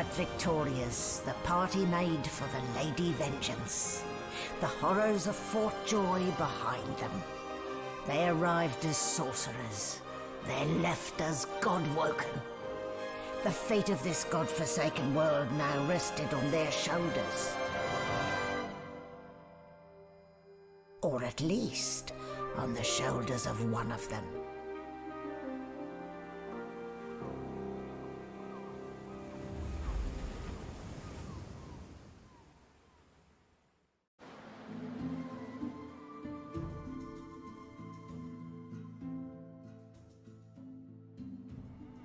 but victorious, the party made for the Lady Vengeance. The horrors of Fort Joy behind them. They arrived as sorcerers. They left as God-woken. The fate of this God-forsaken world now rested on their shoulders. Or at least, on the shoulders of one of them.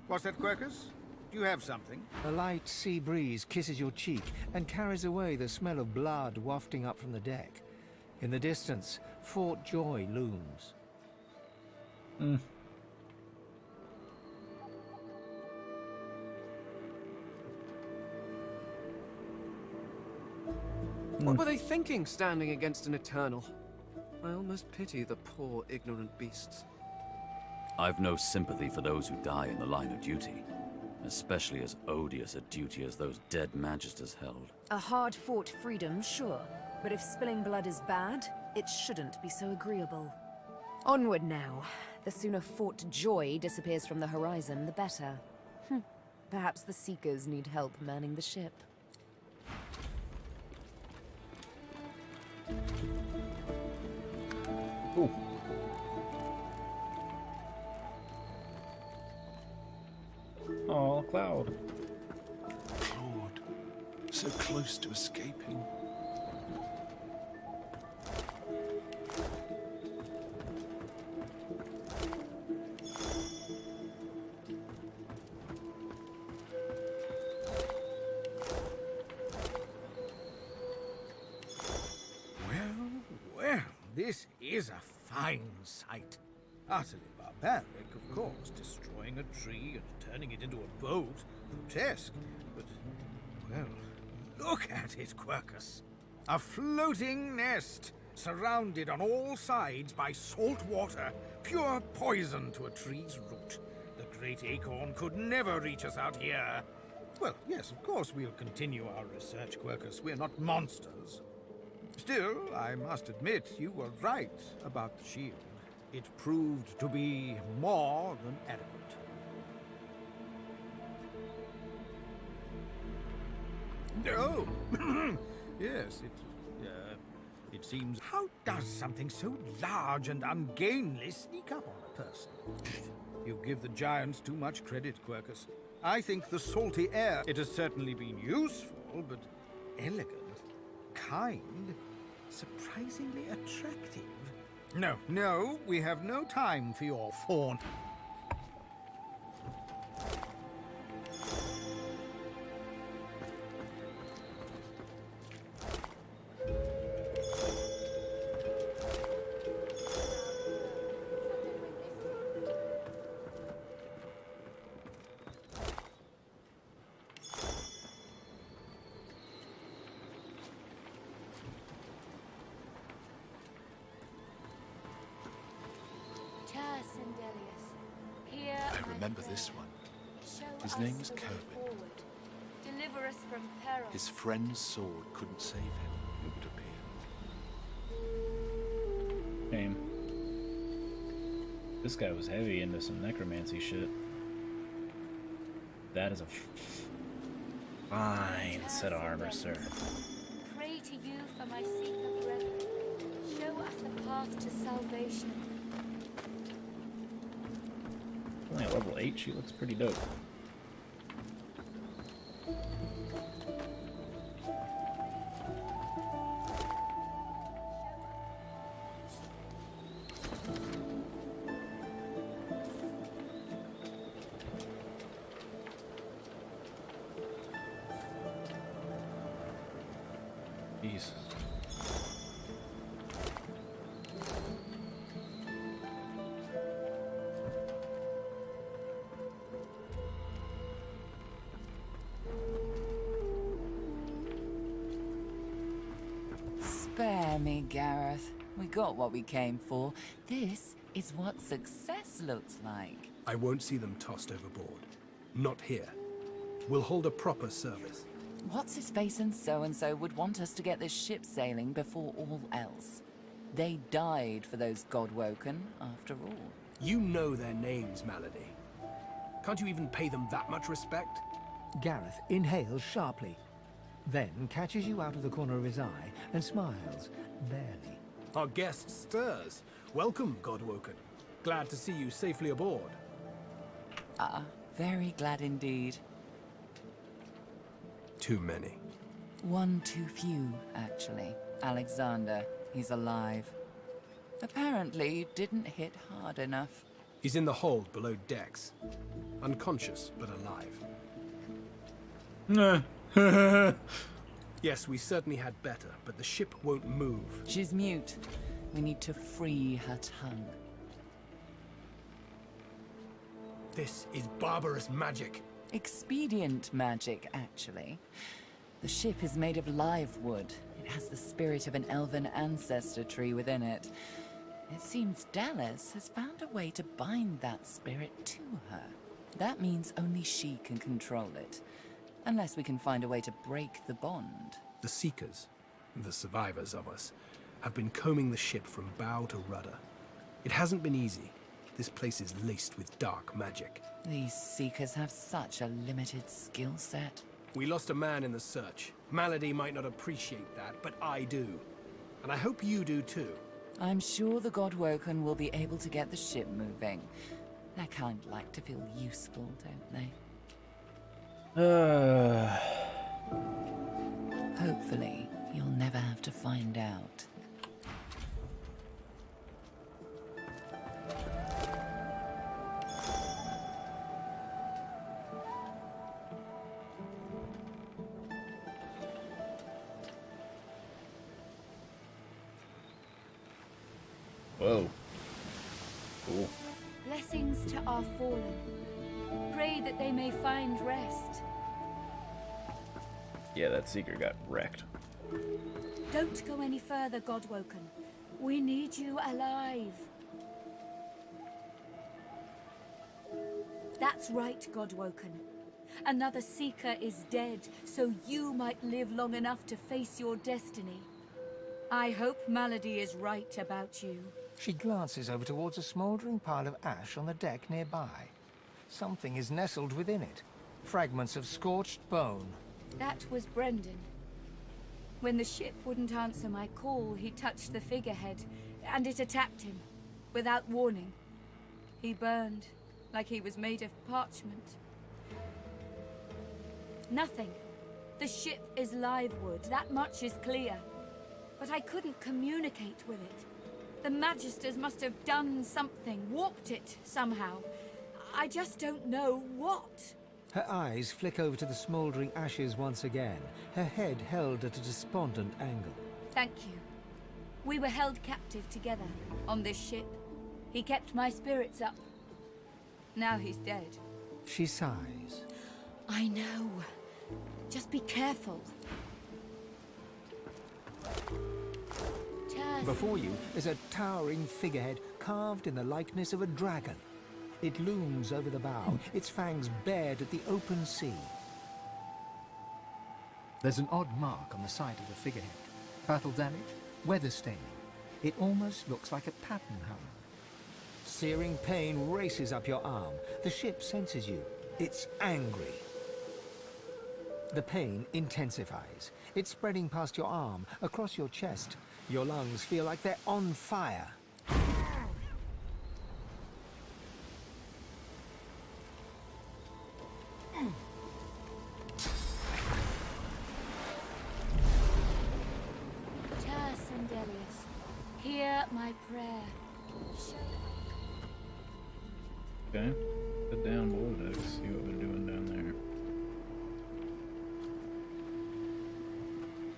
What's that, Quercus? Do you have something? A light sea breeze kisses your cheek and carries away the smell of blood wafting up from the deck. In the distance, Fort Joy looms. What were they thinking, standing against an Eternal? I almost pity the poor, ignorant beasts. I've no sympathy for those who die in the line of duty, especially as odious a duty as those dead magisters held. A hard-fought freedom, sure. But if spilling blood is bad, it shouldn't be so agreeable. Onward now. The sooner Fort Joy disappears from the horizon, the better. Perhaps the Seekers need help manning the ship. Ooh. Oh, Cloud. Claude, so close to escaping. Well, this is a fine sight. Utterly barbaric, of course, destroying a tree and turning it into a boat. Grotesque, but, well, look at it, Quercus. A floating nest, surrounded on all sides by salt water, pure poison to a tree's root. The great acorn could never reach us out here. Well, yes, of course we'll continue our research, Quercus. We're not monsters. Still, I must admit you were right about the shield. It proved to be more than adequate. Oh, yes, it seems... How does something so large and ungainly sneak up on a person? You give the giants too much credit, Quercus. I think the salty air... It has certainly been useful, but elegant, kind, surprisingly attractive. No, we have no time for your fawn. I remember this one. His name was Kerwin. Deliver us from peril. His friend's sword couldn't save him, it would appear. Damn. This guy was heavy into some necromancy shit. That is a fine set of armor, sir. Pray to you for my Seeker brethren. Show us the path to salvation. Only at level 8, she looks pretty dope. Jeez. Spare me, Gareth. We got what we came for. This is what success looks like. I won't see them tossed overboard. Not here. We'll hold a proper service. What's-his-face and so-and-so would want us to get this ship sailing before all else. They died for those Godwoken, after all. You know their names, Malady. Can't you even pay them that much respect? Gareth inhales sharply, then catches you out of the corner of his eye and smiles, barely. Our guest stirs. Welcome, Godwoken. Glad to see you safely aboard. Ah, very glad indeed. Too many. One too few, actually. Alexander, he's alive. Apparently, you didn't hit hard enough. He's in the hold below decks. Unconscious, but alive. Yes, we certainly had better, but the ship won't move. She's mute. We need to free her tongue. This is barbarous magic. Expedient magic, actually. The ship is made of live wood. It has the spirit of an elven ancestor tree within it. It seems Dallas has found a way to bind that spirit to her. That means only she can control it. Unless we can find a way to break the bond. The Seekers, the survivors of us, have been combing the ship from bow to rudder. It hasn't been easy. This place is laced with dark magic. These Seekers have such a limited skill set. We lost a man in the search. Malady might not appreciate that, but I do. And I hope you do too. I'm sure the Godwoken will be able to get the ship moving. They kind of like to feel useful, don't they? Hopefully, you'll never have to find out. Whoa. Cool. Blessings to our fallen. Pray that they may find rest. Yeah, that Seeker got wrecked. Don't go any further, Godwoken. We need you alive. That's right, Godwoken. Another Seeker is dead, so you might live long enough to face your destiny. I hope Malady is right about you. She glances over towards a smouldering pile of ash on the deck nearby. Something is nestled within it. Fragments of scorched bone. That was Brendan. When the ship wouldn't answer my call, he touched the figurehead, and it attacked him, without warning. He burned, like he was made of parchment. Nothing. The ship is live wood, that much is clear. But I couldn't communicate with it. The Magisters must have done something, warped it somehow. I just don't know what. Her eyes flick over to the smouldering ashes once again, her head held at a despondent angle. Thank you. We were held captive together on this ship. He kept my spirits up. Now he's dead. She sighs. I know. Just be careful. Before you is a towering figurehead carved in the likeness of a dragon. It looms over the bow, its fangs bared at the open sea. There's an odd mark on the side of the figurehead. Battle damage, weather staining. It almost looks like a pattern, however. Searing pain races up your arm. The ship senses you. It's angry. The pain intensifies. It's spreading past your arm, across your chest. Your lungs feel like they're on fire. Hear my prayer. Okay. Put down below decks, see what we're doing down there.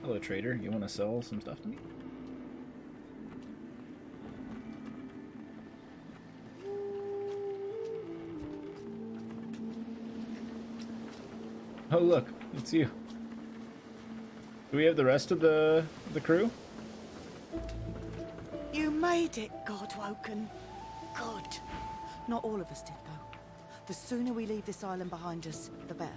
Hello, trader. You want to sell some stuff to me? Oh, look. It's you. Do we have the rest of the crew? You made it, Godwoken. Good. Not all of us did, though. The sooner we leave this island behind us, the better.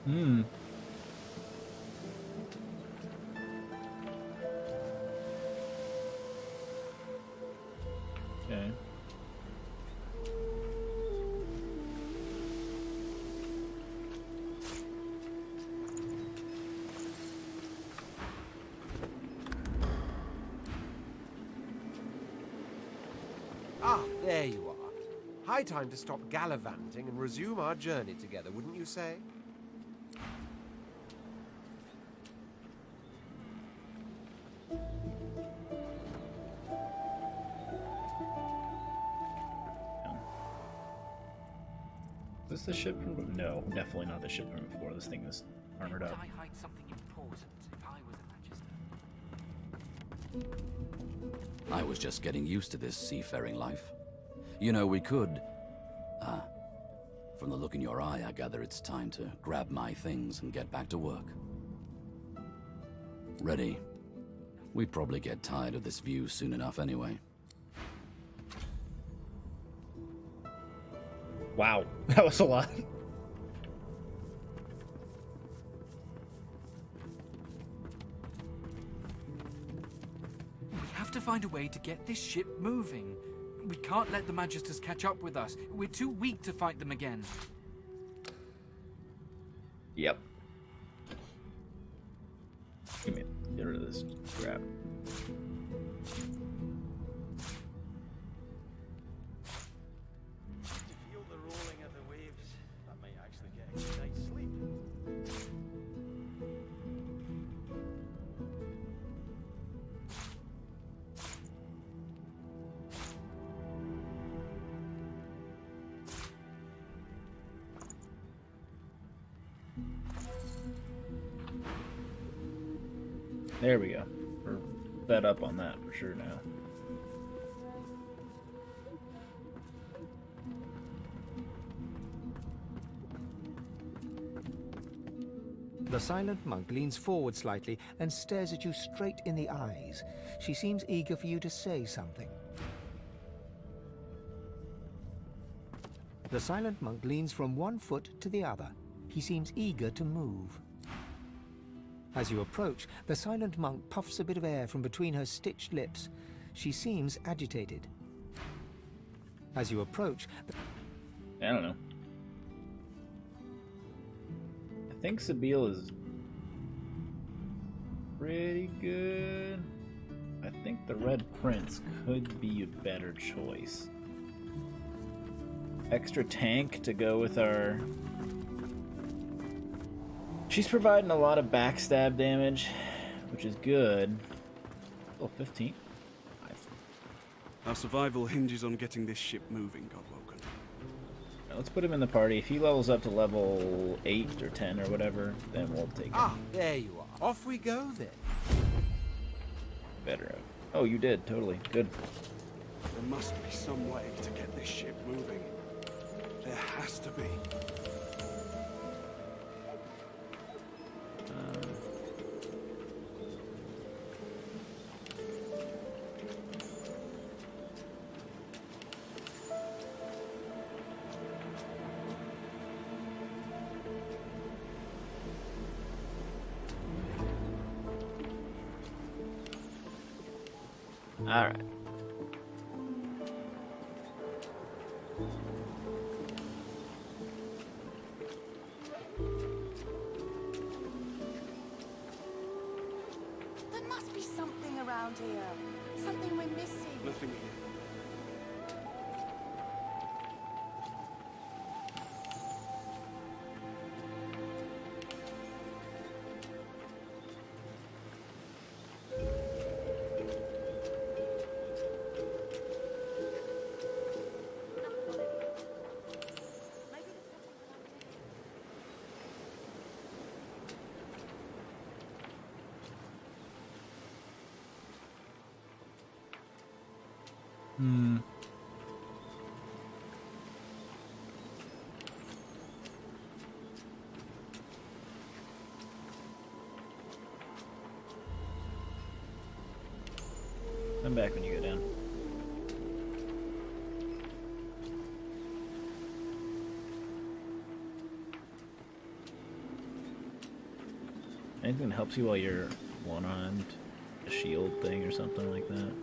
Hmm. Okay. Ah, there you are. High time to stop gallivanting and resume our journey together, wouldn't you say? Is this the ship from... No, definitely not the ship from before. This thing is armored up. I hide something important if I was a magister? I was just getting used to this seafaring life. You know, we could... from the look in your eye, I gather it's time to grab my things and get back to work. Ready? We'd probably get tired of this view soon enough anyway. Wow, that was a lot. We have to find a way to get this ship moving. We can't let the Magisters catch up with us. We're too weak to fight them again. Yep. Give me it. Get rid of this crap. To feel the rolling of the waves, that might actually get a good night's sleep. There we go. We're fed up on that for sure now. The silent monk leans forward slightly and stares at you straight in the eyes. She seems eager for you to say something. The silent monk leans from one foot to the other. He seems eager to move. As you approach, the silent monk puffs a bit of air from between her stitched lips. She seems agitated. As you approach... I don't know. I think Sabine is pretty good. I think the Red Prince could be a better choice. Extra tank to go with our... She's providing a lot of backstab damage, which is good. Oh, 15. Nice. Our survival hinges on getting this ship moving, Godwoken. Now let's put him in the party. If he levels up to level 8 or 10 or whatever, then we'll take him. Ah, there you are. Off we go then. Better. Oh, you did. Totally. Good. There must be some way to get this ship moving. There has to be. All right. There must be something around here. Something we're missing. Nothing here. I'm back when you go down. anything that helps you while you're one-armed? A shield thing or something like that?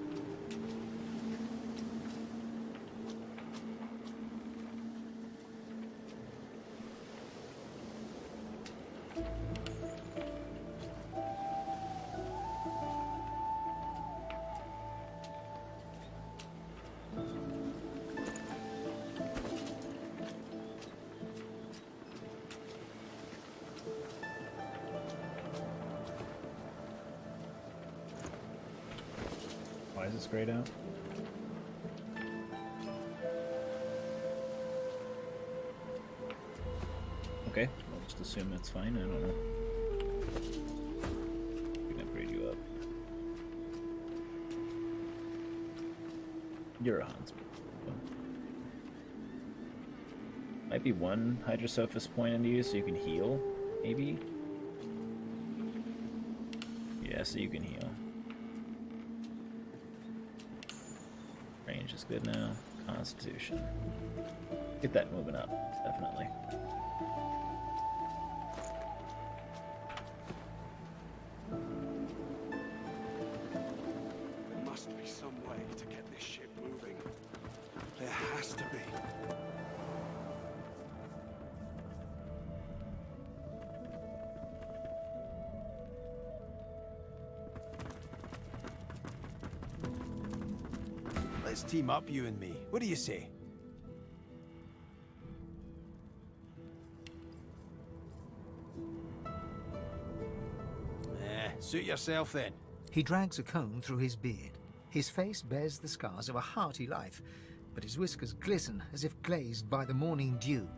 Why is this grayed out? Okay, I'll just assume that's fine. I don't know. We can upgrade you up. You're a huntsman. Might be one Hydrosophis point into you so you can heal, maybe? Yeah, so you can heal. Range is good now. Constitution. Get that moving up, definitely. There must be some way to get this ship moving. There has to be. Let's team up, you and me. What do you say? Suit yourself then. He drags a comb through his beard. His face bears the scars of a hearty life, but his whiskers glisten as if glazed by the morning dew.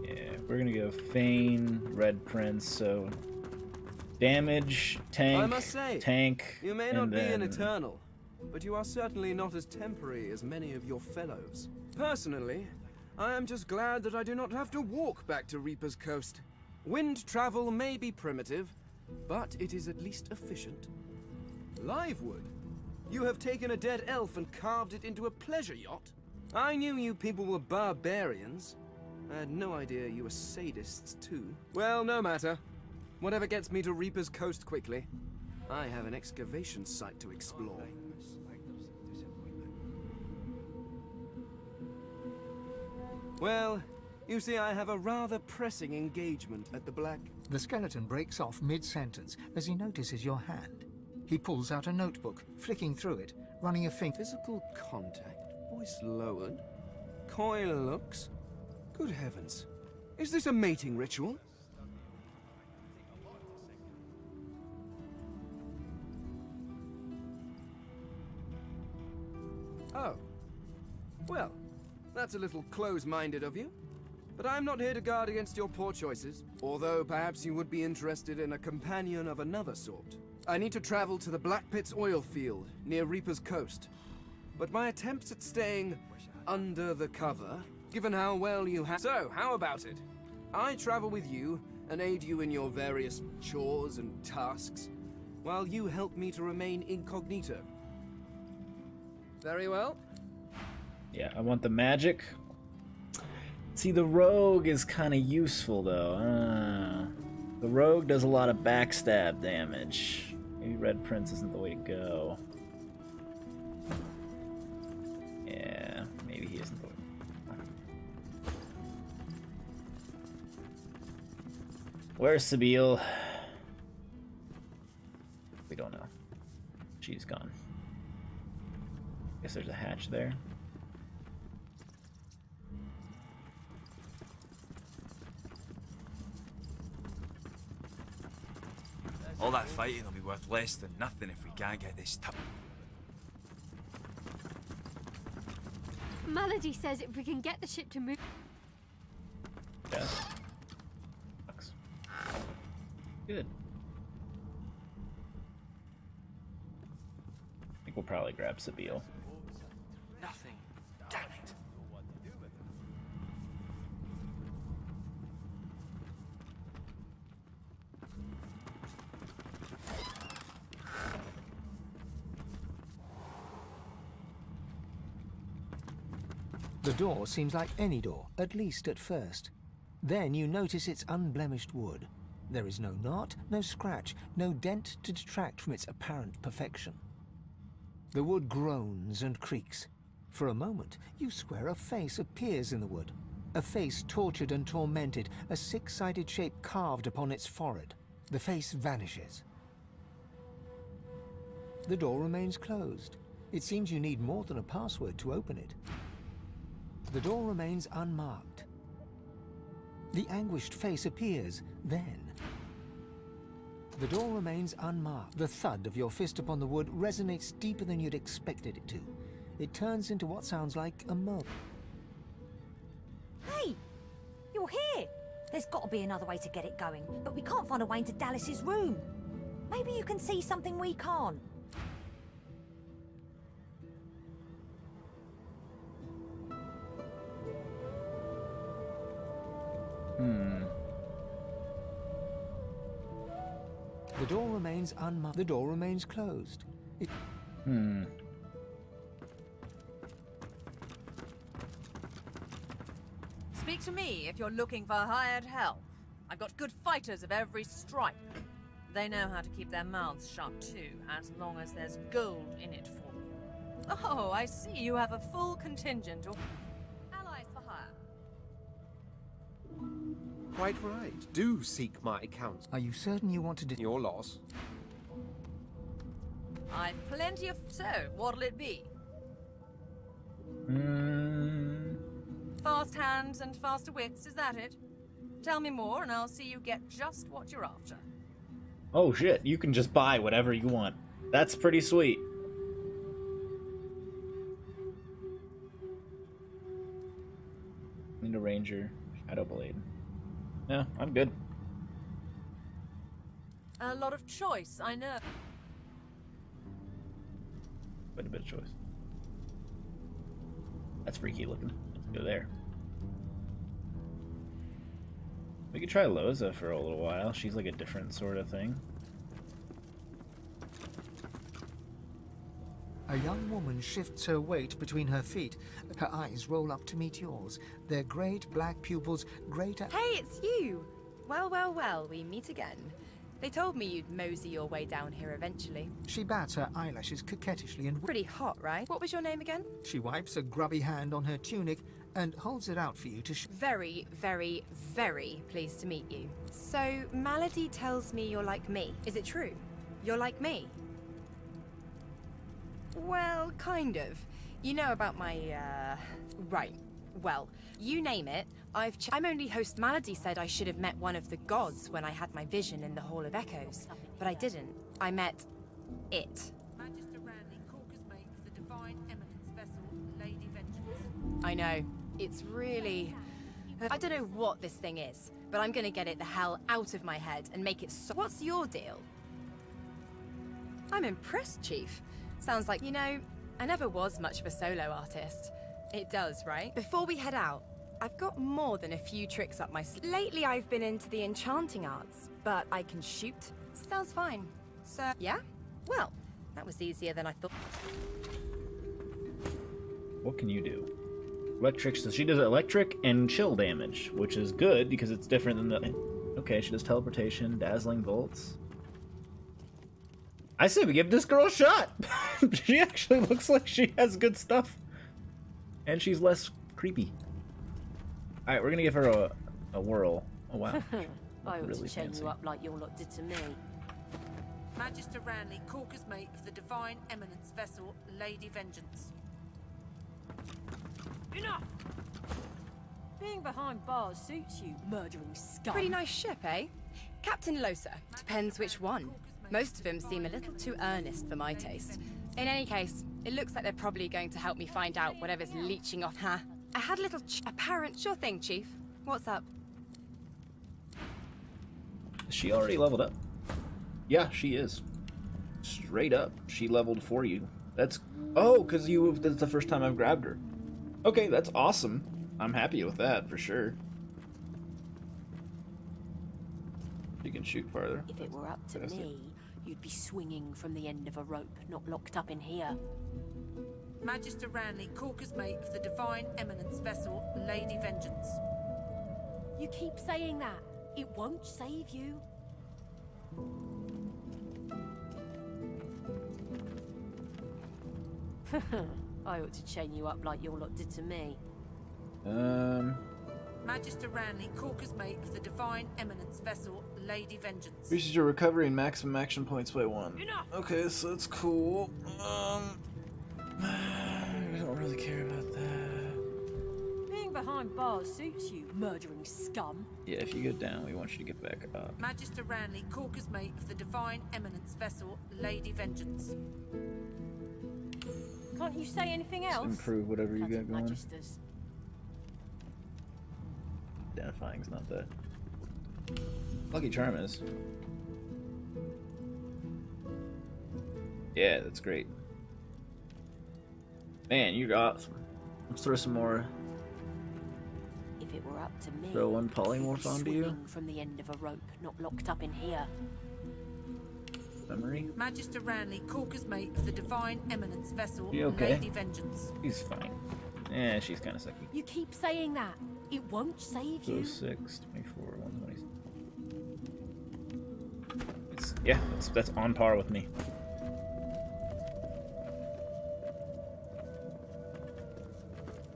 Yeah, we're gonna go Fane, Red Prince, so damage, tank, I must say, tank, you may and not be an then... Eternal, but you are certainly not as temporary as many of your fellows. Personally, I am just glad that I do not have to walk back to Reaper's Coast. Wind travel may be primitive, but it is at least efficient. Livewood? You have taken a dead elf and carved it into a pleasure yacht? I knew you people were barbarians. I had no idea you were sadists too. Well, no matter. Whatever gets me to Reaper's Coast quickly. I have an excavation site to explore. Well, you see, I have a rather pressing engagement at the Black... The skeleton breaks off mid-sentence as he notices your hand. He pulls out a notebook, flicking through it, running a finger... Physical contact, voice lowered, coy looks. Good heavens. Is this a mating ritual? Oh. Well, that's a little close-minded of you. But I'm not here to guard against your poor choices, although perhaps you would be interested in a companion of another sort. I need to travel to the Black Pit's oil field, near Reaper's Coast. But my attempts at staying under the cover, given how well you have... So, how about it? I travel with you and aid you in your various chores and tasks, while you help me to remain incognito. Very well. Yeah, I want the magic. See, the rogue is kind of useful, though. The rogue does a lot of backstab damage. Maybe Red Prince isn't the way to go. Yeah, maybe he isn't the way. Where's Sabine? We don't know. She's gone. Guess there's a hatch there. All that fighting will be worth less than nothing if we can't get this Melody says if we can get the ship to move... Yes. Good. I think we'll probably grab Sabine. Nothing. Damn it. The door seems like any door, at least at first. Then you notice its unblemished wood. There is no knot, no scratch, no dent to detract from its apparent perfection. The wood groans and creaks. For a moment, you swear a face appears in the wood. A face tortured and tormented, a six-sided shape carved upon its forehead. The face vanishes. The door remains closed. It seems you need more than a password to open it. The door remains unmarked. The anguished face appears, then. The door remains unmarked. The thud of your fist upon the wood resonates deeper than you'd expected it to. It turns into what sounds like a moan. Hey! You're here! There's got to be another way to get it going, but we can't find a way into Dallas's room. Maybe you can see something we can't. The door remains unmarked. The door remains closed. Speak to me if you're looking for hired help. I've got good fighters of every stripe. They know how to keep their mouths shut too, as long as there's gold in it for you. Oh, I see you have a full contingent of allies for hire. Quite right. Do seek my counsel. Are you certain you want to Your loss. I've plenty of... So, what'll it be? Fast hands and faster wits, is that it? Tell me more and I'll see you get just what you're after. Oh shit, you can just buy whatever you want. That's pretty sweet. Need a ranger, shadow blade. No, I'm good. A lot of choice, I know. Quite a bit of choice. That's freaky looking. Let's go there. We could try Loza for a little while. She's like a different sort of thing. A young woman shifts her weight between her feet. Her eyes roll up to meet yours. Their great black pupils greater. Hey, it's you! Well, well, well, we meet again. They told me you'd mosey your way down here eventually. She bats her eyelashes coquettishly and... Pretty hot, right? What was your name again? She wipes a grubby hand on her tunic and holds it out for you to... Very, very, very pleased to meet you. So, Malady tells me you're like me. Is it true? You're like me? Well, kind of. You know about my, Right. Well, you name it, I'm only host. Malady said I should have met one of the gods when I had my vision in the Hall of Echoes. But I didn't. I met... it. Magister Randy, Corker's mate for the Divine Eminence vessel, Lady Vengence. I know. It's really... I don't know what this thing is, but I'm gonna get it the hell out of my head and make it so... What's your deal? I'm impressed, Chief. Sounds like, you know, I never was much of a solo artist. It does, right? Before we head out, I've got more than a few tricks up my sleeve. Lately, I've been into the enchanting arts, but I can shoot. Sounds fine. So, yeah? Well, that was easier than I thought. What can you do? Electric, so she does electric and chill damage, which is good because it's different than the... Okay, she does teleportation, dazzling bolts. I say we give this girl a shot! She actually looks like she has good stuff. And she's less creepy. Alright, we're gonna give her a whirl. Oh wow. I ought Really to chain fancy. you up like your lot did to me. Magister Ranley, Corker's mate for the Divine Eminence vessel, Lady Vengeance. Enough! Being behind bars suits you, murdering scum. Pretty nice ship, eh? Captain Losa. Depends which one. Most of them seem a little too earnest for my taste. In any case, it looks like they're probably going to help me find out whatever's leeching off her. I had a little apparent... Sure thing, Chief. What's up? Is she already leveled up? Yeah, she is. Straight up, she leveled for you. That's... Oh, because that's the first time I've grabbed her. Okay, that's awesome. I'm happy with that, for sure. You can shoot farther. If it were up to me, you'd be swinging from the end of a rope, not locked up in here. Magister Ranley, Corker's mate for the Divine Eminence vessel, Lady Vengeance. You keep saying that. It won't save you. I ought to chain you up like your lot did to me. Magister Ranley, Corker's mate of the Divine Eminence vessel, Lady Vengeance. Increases your recovery and maximum action points by 1. Enough! Okay, so that's cool. I don't really care about that. Being behind bars suits you, murdering scum. Yeah, if you go down, we want you to get back up. Magister Ranley, Corker's mate of the Divine Eminence vessel, Lady Vengeance. Can't you say anything else? Improve whatever you got going. Magisters. Identifying's not that. Lucky Charm is. Yeah, that's great. Man, you're awesome. Let's throw some more. If it were up to me, Throw one polymorph onto you. swinging from the end of a rope, not locked up in here. Memory. Magister Ranley, Corker's mate of the Divine Eminence vessel, You okay? Lady Vengeance. He's fine. Yeah, she's kind of sucky. You keep saying that. It won't save you. 6, 24, 120. Yeah, that's on par with me.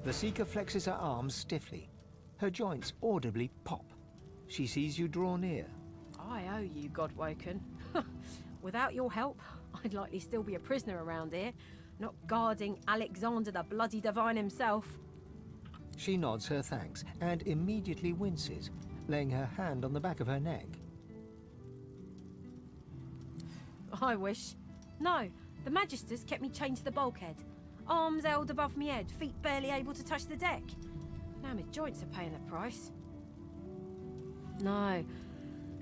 The Seeker flexes her arms stiffly. Her joints audibly pop. She sees you draw near. I owe you, Godwoken. Without your help, I'd likely still be a prisoner around here, not guarding Alexander the Bloody Divine himself. She nods her thanks and immediately winces, laying her hand on the back of her neck. I wish. No, the Magisters kept me chained to the bulkhead. Arms held above me head, feet barely able to touch the deck. Now my joints are paying the price. No,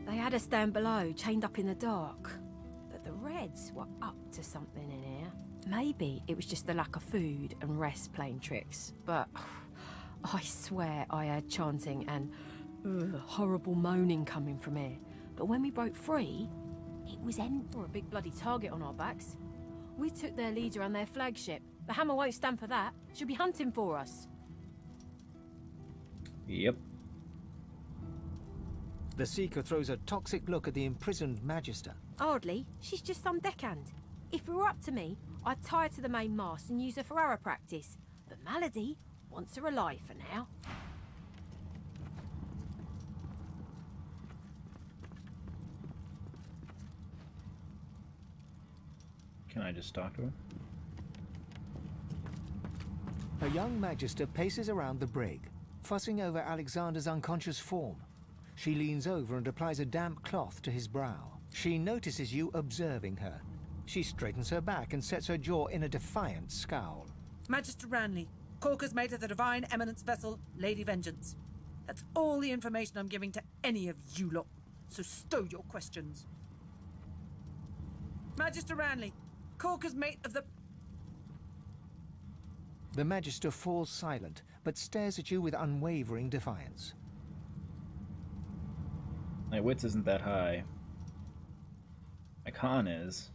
they had us stand below, chained up in the dark. But the Reds were up to something in here. Maybe it was just the lack of food and rest playing tricks, but I swear I heard chanting and horrible moaning coming from here. But when we broke free, it was empty. Or a big bloody target on our backs. We took their leader and their flagship. The Hammer won't stand for that. She'll be hunting for us. Yep. The Seeker throws a toxic look at the imprisoned Magister. Hardly. She's just some deckhand. If it were up to me, I'd tie her to the main mast and use her for arrow practice. But Malady wants her alive for now. Can I just talk to her? A young Magister paces around the brig, fussing over Alexander's unconscious form. She leans over and applies a damp cloth to his brow. She notices you observing her. She straightens her back and sets her jaw in a defiant scowl. Magister Ranley, Corker's mate of the Divine Eminence vessel, Lady Vengeance. That's all the information I'm giving to any of you lot, so stow your questions. Magister Ranley, Corker's mate of the... The Magister falls silent, but stares at you with unwavering defiance. My wits isn't that high. My con is.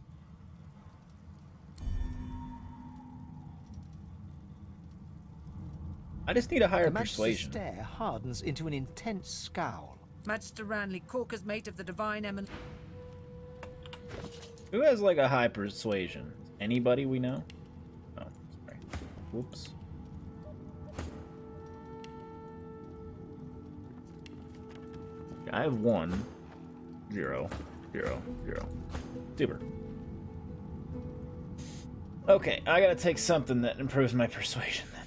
I just need a higher the Magister's persuasion. stare hardens into an intense scowl. Magister Ranley, Corker's mate of the Divine Eminence... Who has like a high persuasion? Anybody we know? Oh, sorry. Whoops. I have 1, 0, 0, 0. Super. Okay, I gotta take something that improves my persuasion then.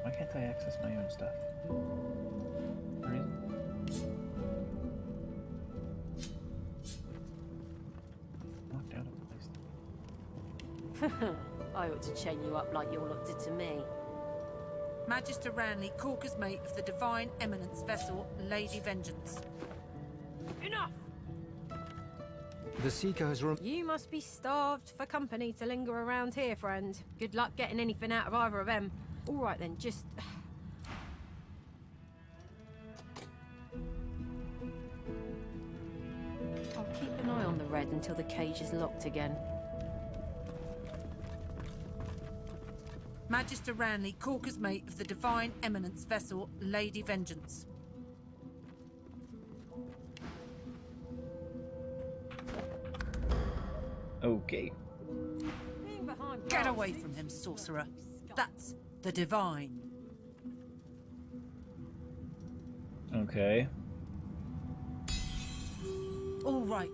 Why can't I access my own stuff? No reason? Locked out of place. I ought to chain you up like your lot did to me. Magister Ranley, Corker's mate of the Divine Eminence vessel, Lady Vengeance. Enough! The Seeker has You must be starved for company to linger around here, friend. Good luck getting anything out of either of them. All right then, just... I'll keep an eye on the Red until the cage is locked again. Magister Ranley, Corker's mate of the Divine Eminence vessel, Lady Vengeance. Okay. Get away from him, sorcerer. That's the Divine. Okay. All right.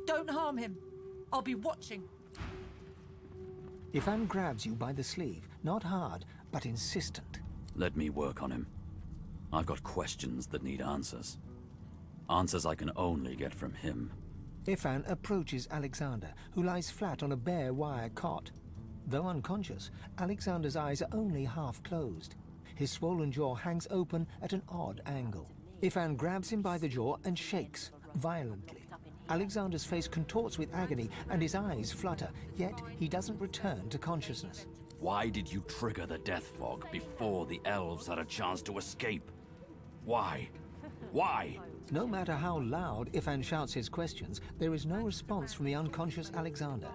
Don't harm him. I'll be watching. Ifan grabs you by the sleeve, not hard, but insistent. Let me work on him. I've got questions that need answers. Answers I can only get from him. Ifan approaches Alexander, who lies flat on a bare wire cot. Though unconscious, Alexander's eyes are only half closed. His swollen jaw hangs open at an odd angle. Ifan grabs him by the jaw and shakes, violently. Alexander's face contorts with agony and his eyes flutter, yet he doesn't return to consciousness. Why did you trigger the death fog before the elves had a chance to escape? Why? Why? No matter how loud Ifan shouts his questions, there is no response from the unconscious Alexander.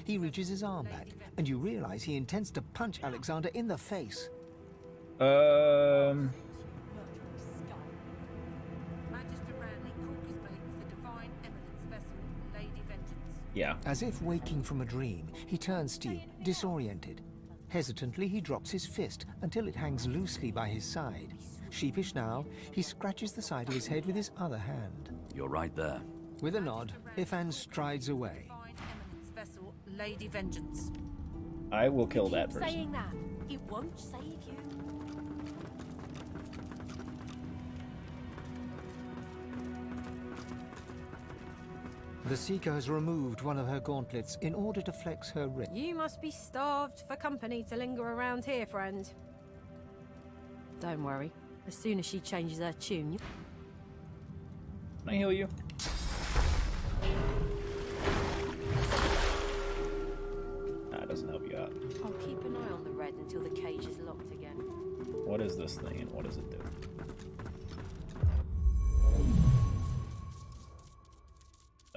He reaches his arm back, and you realize he intends to punch Alexander in the face. Yeah. As if waking from a dream, he turns to you, disoriented. Hesitantly, he drops his fist until it hangs loosely by his side. Sheepish now, he scratches the side of his head with his other hand. You're right there. With a nod, Ifan strides away. Vessel, Lady Vengeance. I will kill that Keep person. saying that. It won't save you. The Seeker has removed one of her gauntlets in order to flex her wrist. You must be starved for company to linger around here, friend. Don't worry. As soon as she changes her tune, you... Can I heal you? That doesn't help you out. I'll keep an eye on the red until the cage is locked again. What is this thing and what does it do?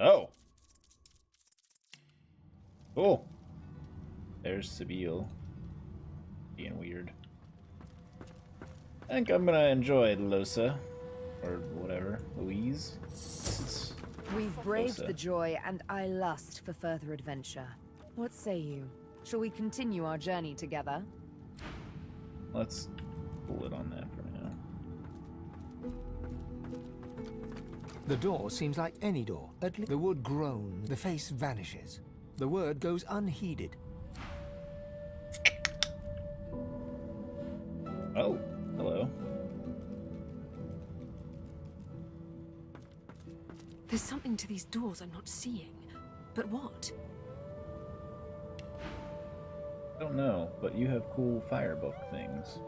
Oh! Cool. There's Sibyl. Being weird. I think I'm gonna enjoy Losa. Or whatever. Louise? We've braved Losa. the joy, and I lust for further adventure. What say you? Shall we continue our journey together? Let's pull it on that for now. The door seems like any door. The wood groans, the face vanishes. The word goes unheeded. Oh, hello. There's something to these doors I'm not seeing. But what? I don't know, but you have cool firebook things.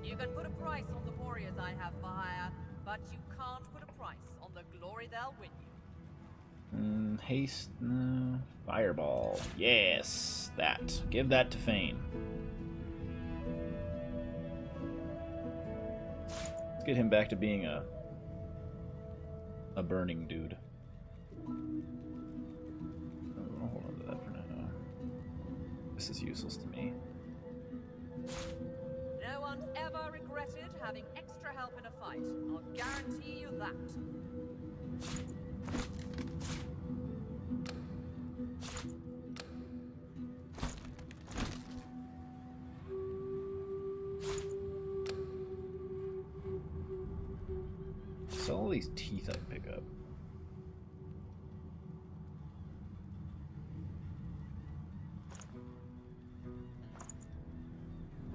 You can put a price on the warriors I have for hire, but you can't put a price on the glory they'll win you. Haste, no. Fireball. Yes, that. Give that to Fane. Let's get him back to being a burning dude. I'll hold on to that for now. This is useless to me. No one's ever regretted having extra help in a fight. I'll guarantee you that. So all these teeth I pick up.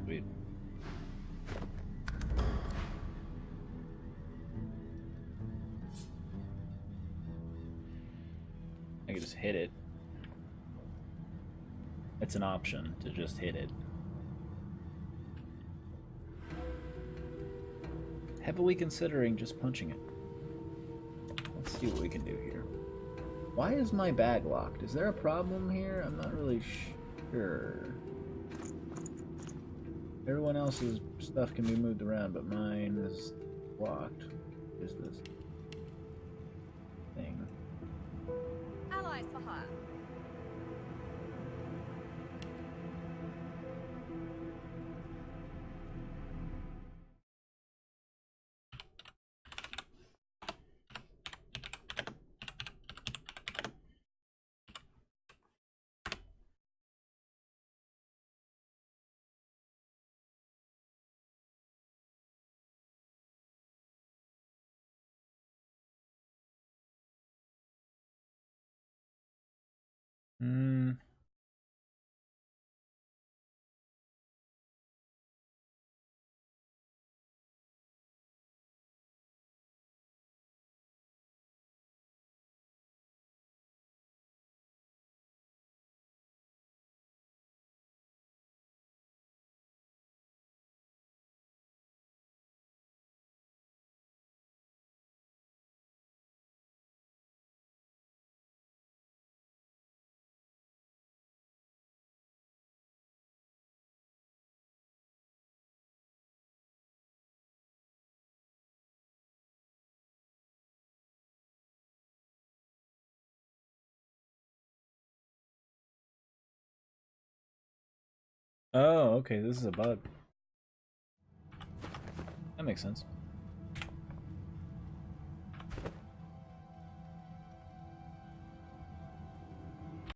Wait. I can just hit it. It's an option to just hit it. Heavily considering just punching it. Let's see what we can do here. Why is my bag locked? Is there a problem here? I'm not really sure. Everyone else's stuff can be moved around, but mine is locked. What is this thing? Allied supplies for hire. Hmm. Oh, okay, this is a bug. That makes sense.